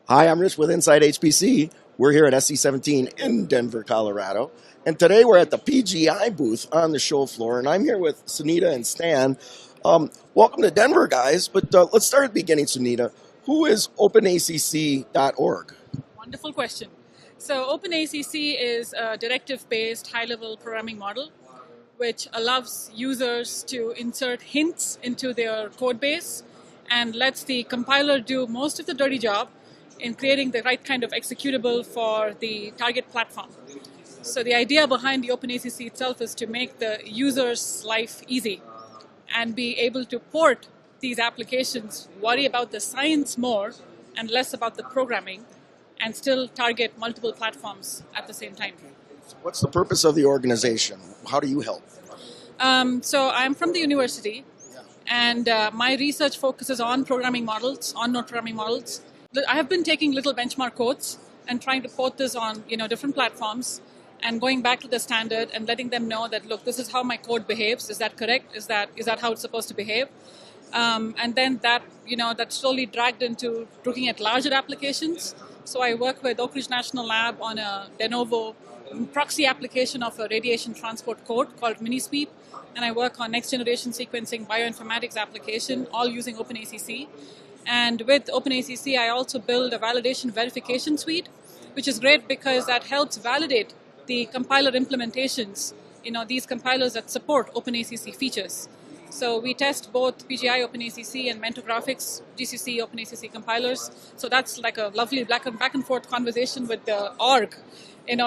Hi, I'm Rich with Inside HPC. We're here at SC17 in Denver, Colorado. And today we're at the PGI booth on the show floor. And I'm here with Sunita and Stan. Welcome to Denver, guys. But let's start at the beginning, Sunita. Who is OpenACC.org? Wonderful question. So OpenACC is a directive-based high-level programming model which allows users to insert hints into their code base and lets the compiler do most of the dirty job in creating the right kind of executable for the target platform. So the idea behind the OpenACC itself is to make the user's life easy and be able to port these applications, worry about the science more and less about the programming, and still target multiple platforms at the same time. What's the purpose of the organization? How do you help? So I'm from the university, and my research focuses on programming models, on-node programming models. I have been taking little benchmark codes and trying to port this on different platforms and going back to the standard and letting them know that, look, this is how my code behaves. Is that correct? Is that how it's supposed to behave? And then that slowly dragged into looking at larger applications. So I work with Oak Ridge National Lab on a de novo proxy application of a radiation transport code called Minisweep. And I work on next generation sequencing bioinformatics application, all using OpenACC. And with OpenACC, I also build a validation verification suite, which is great because that helps validate the compiler implementations, these compilers that support OpenACC features. So we test both PGI OpenACC and Mento Graphics GCC OpenACC compilers. So that's like a lovely back and forth conversation with the org,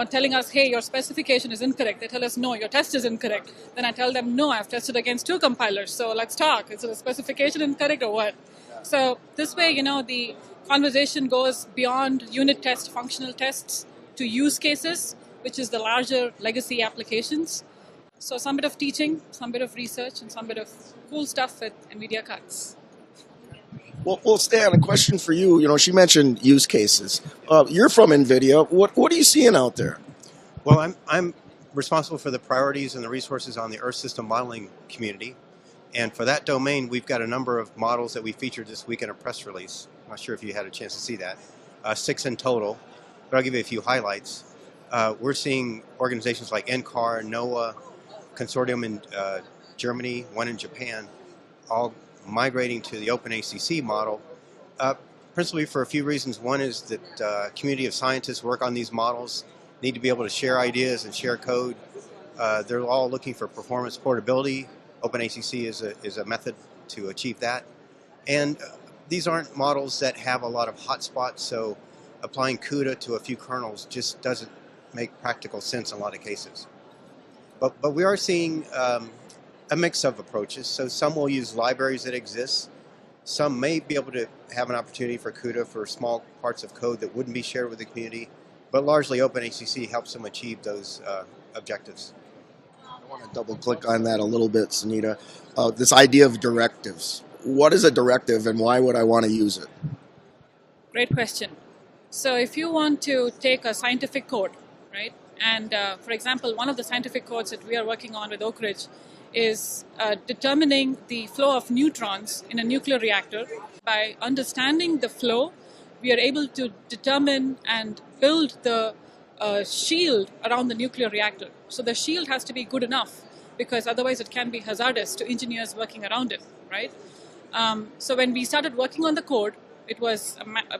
telling us, hey, your specification is incorrect. They tell us, no, your test is incorrect. Then I tell them, no, I've tested against 2 compilers. So let's talk. Is the specification incorrect or what? So this way, the conversation goes beyond unit test, functional tests to use cases, which is the larger legacy applications. So some bit of teaching, some bit of research, and some bit of cool stuff with NVIDIA cards. Well, Stan, a question for you. She mentioned use cases. You're from NVIDIA. What are you seeing out there? Well, I'm responsible for the priorities and the resources on the Earth System Modeling community. And for that domain, we've got a number of models that we featured this week in a press release. I'm not sure if you had a chance to see that. 6 in total, but I'll give you a few highlights. We're seeing organizations like NCAR, NOAA, Consortium in Germany, one in Japan, all migrating to the OpenACC model, principally for a few reasons. One is that community of scientists work on these models, need to be able to share ideas and share code. They're all looking for performance portability. OpenACC is a method to achieve that. And these aren't models that have a lot of hotspots, so applying CUDA to a few kernels just doesn't make practical sense in a lot of cases. But we are seeing a mix of approaches. So some will use libraries that exist. Some may be able to have an opportunity for CUDA for small parts of code that wouldn't be shared with the community. But largely OpenACC helps them achieve those objectives. I want to double click on that a little bit, Sunita. This idea of directives. What is a directive and why would I want to use it? Great question. So if you want to take a scientific code, right? And for example, one of the scientific codes that we are working on with Oak Ridge is determining the flow of neutrons in a nuclear reactor. By understanding the flow, we are able to determine and build the shield around the nuclear reactor. So the shield has to be good enough because otherwise it can be hazardous to engineers working around it, right? So when we started working on the code, it was a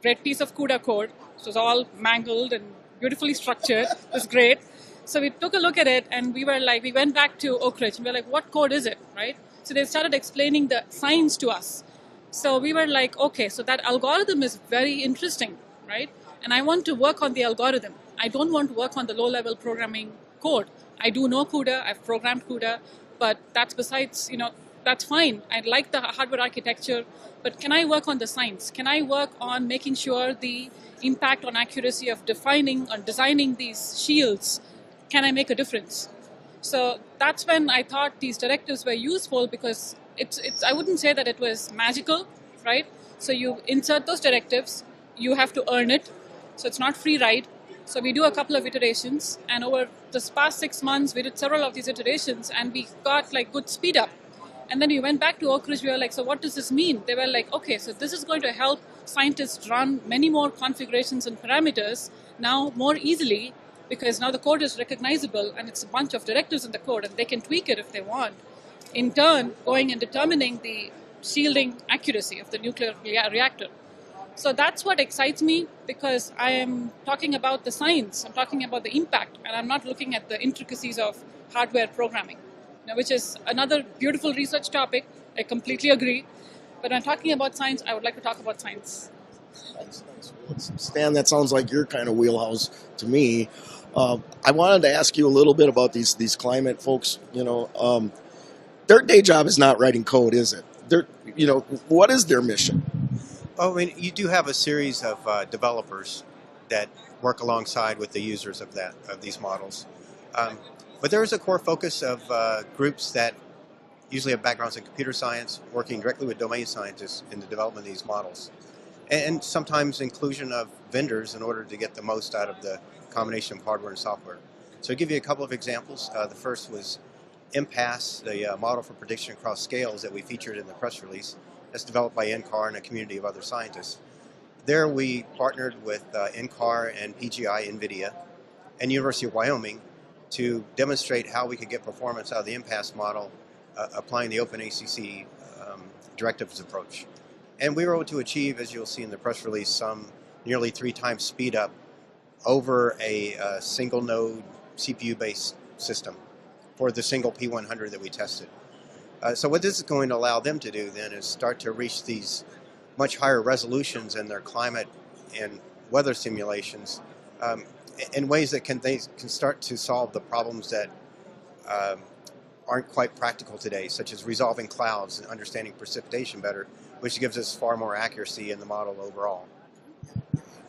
great piece of CUDA code. It was all mangled and beautifully structured. It was great. So we took a look at it and we went back to Oak Ridge and we were like, what code is it, right? So they started explaining the science to us. So we were like, okay, so that algorithm is very interesting, right? And I want to work on the algorithm. I don't want to work on the low-level programming code. I do know CUDA, I've programmed CUDA, but that's besides, that's fine. I like the hardware architecture, but can I work on the science? Can I work on making sure the impact on accuracy of defining or designing these shields, can I make a difference? So that's when I thought these directives were useful because I wouldn't say that it was magical, right? So you insert those directives, you have to earn it. So it's not free ride. So we do a couple of iterations, and over this past 6 months, we did several of these iterations, and we got good speed up. And then we went back to Oak Ridge. We were like, so what does this mean? They were like, okay, so this is going to help scientists run many more configurations and parameters now more easily, because now the code is recognizable and it's a bunch of directives in the code and they can tweak it if they want. In turn, going and determining the shielding accuracy of the nuclear reactor. So that's what excites me, because I am talking about the science, I'm talking about the impact, and I'm not looking at the intricacies of hardware programming, which is another beautiful research topic. I completely agree. But when I'm talking about science, I would like to talk about science. Stan, that sounds like your kind of wheelhouse to me. I wanted to ask you a little bit about these climate folks. Their day job is not writing code, is it? What is their mission? Oh, I mean, you do have a series of developers that work alongside with the users of these models. But there is a core focus of groups that usually have backgrounds in computer science, working directly with domain scientists in the development of these models. And sometimes inclusion of vendors in order to get the most out of the combination of hardware and software. So I'll give you a couple of examples. The first was Impasse, the model for prediction across scales that we featured in the press release. That's developed by NCAR and a community of other scientists. There we partnered with NCAR and PGI, NVIDIA, and University of Wyoming to demonstrate how we could get performance out of the Impasse model applying the OpenACC directives approach. And we were able to achieve, as you'll see in the press release, some nearly 3 times speed up over a single node CPU-based system for the single P100 that we tested. So what this is going to allow them to do then is start to reach these much higher resolutions in their climate and weather simulations in ways that they can start to solve the problems that aren't quite practical today, such as resolving clouds and understanding precipitation better, which gives us far more accuracy in the model overall.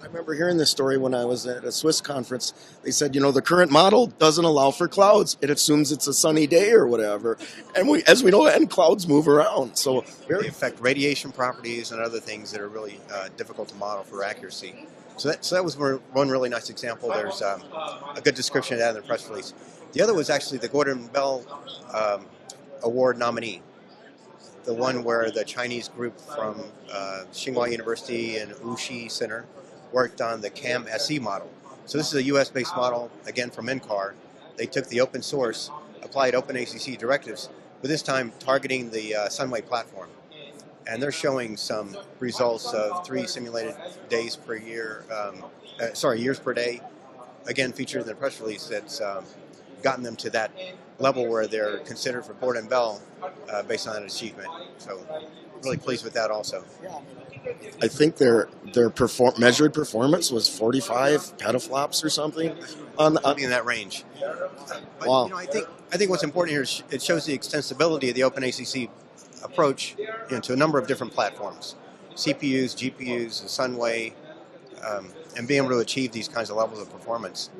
I remember hearing this story when I was at a Swiss conference. They said, the current model doesn't allow for clouds. It assumes it's a sunny day or whatever. And as we know, and clouds move around. So they affect radiation properties and other things that are really difficult to model for accuracy. So that was one really nice example. There's a good description of that in the press release. The other was actually the Gordon Bell Award nominee, the one where the Chinese group from Tsinghua University and Wuxi Center worked on the CAM-SE model. So this is a US-based model, again from NCAR. They took the open source, applied OpenACC directives, but this time targeting the Sunway platform. And they're showing some results of 3 simulated days per year, years per day, again featured in the press release, that's gotten them to that level where they're considered for Gordon Bell based on that achievement. So really pleased with that also. I think their measured performance was 45 petaflops or something in that range. But, wow. I think what's important here is it shows the extensibility of the OpenACC approach to a number of different platforms, CPUs, GPUs, Sunway, and being able to achieve these kinds of levels of performance.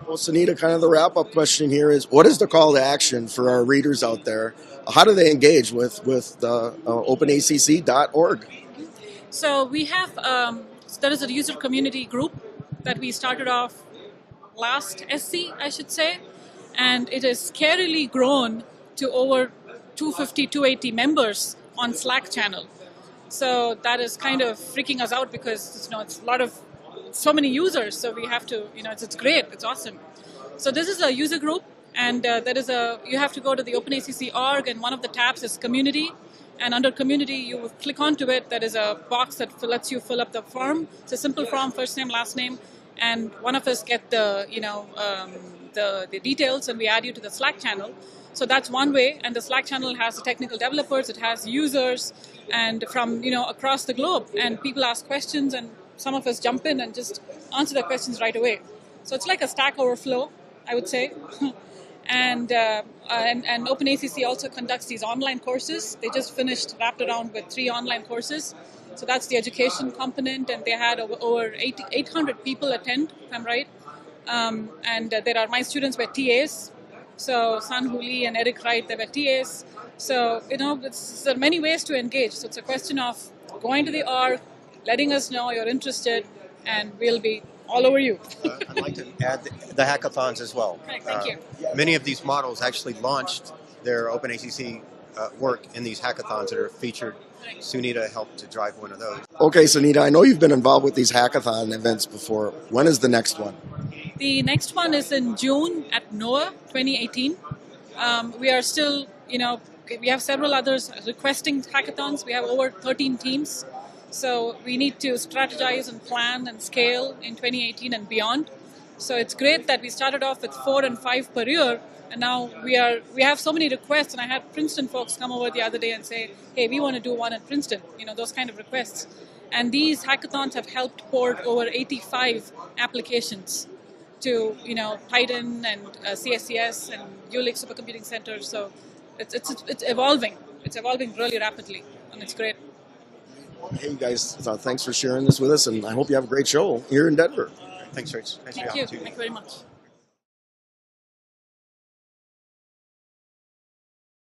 Well, Sunita, kind of the wrap-up question here is, what is the call to action for our readers out there? How do they engage with openacc.org? So we have, there is a user community group that we started off last SC, I should say, and it has scarily grown to over 250, 280 members on Slack channel. So that is kind of freaking us out because it's a lot of so many users, so we have to, it's great, it's awesome. So this is a user group, and you have to go to the OpenACC org, and one of the tabs is community, and under community you click onto it. There is a box that lets you fill up the form. It's a simple form, first name, last name, and one of us get the details, and we add you to the Slack channel. So that's one way, and the Slack channel has the technical developers, it has users, and from across the globe, and people ask questions, and some of us jump in and just answer the questions right away. So it's like a Stack Overflow, I would say. And OpenACC also conducts these online courses. They just wrapped around with 3 online courses. So that's the education component, and they had over 800 people attend, if I'm right. And there are my students were TAs. So San Hu Lee and Eric Wright, they were TAs. So, there are many ways to engage. So it's a question of going to the org, letting us know you're interested, and we'll be all over you. I'd like to add the hackathons as well. Right, thank you. Many of these models actually launched their OpenACC work in these hackathons that are featured. Sunita helped to drive one of those. Okay, Sunita, I know you've been involved with these hackathon events before. When is the next one? The next one is in June at NOAA 2018. We are still, we have several others requesting hackathons. We have over 13 teams. So we need to strategize and plan and scale in 2018 and beyond. So it's great that we started off with 4 and 5 per year, and now we have so many requests. And I had Princeton folks come over the other day and say, "Hey, we want to do one at Princeton." Those kind of requests. And these hackathons have helped port over 85 applications to Titan and CSCS and Jülich Supercomputing Center. So it's evolving. It's evolving really rapidly, and it's great. Hey, you guys, thanks for sharing this with us, and I hope you have a great show here in Denver. Thanks, Rich. Thanks for the Thank you. opportunity. Thank you very much.